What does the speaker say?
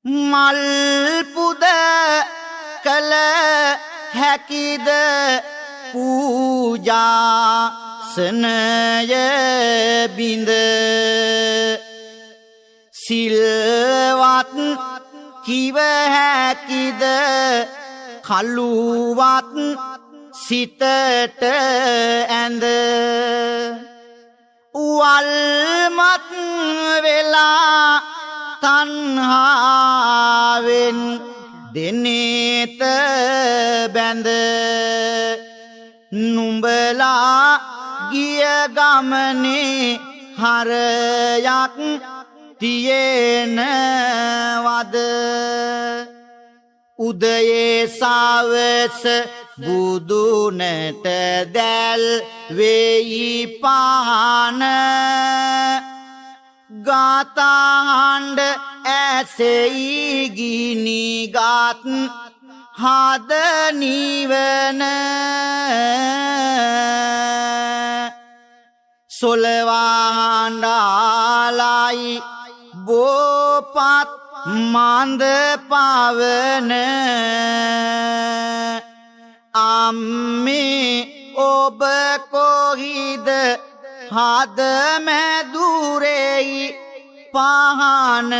මල් පුද කළ හැකිද පූජාසනය බිඳ සිල්වත් කිව හැකිද කළුවත් සිතට ඇඳ වල්මත් වෙලා තණ්හාවෙන් දෙනේත බැඳ නුඹලා ගිය ගමනේ හරයක් තියෙනවද උදයේ සවස බුදුනට දැල් වෙයි පහන ගාථාහඬ ඇසෙයි ගිනිගත් හද නිවන සොලවාහඬාලයි බෝපත් මන්ද පවන අම්මේ ඔබ කොහිද හද මැදුරෙයි පහන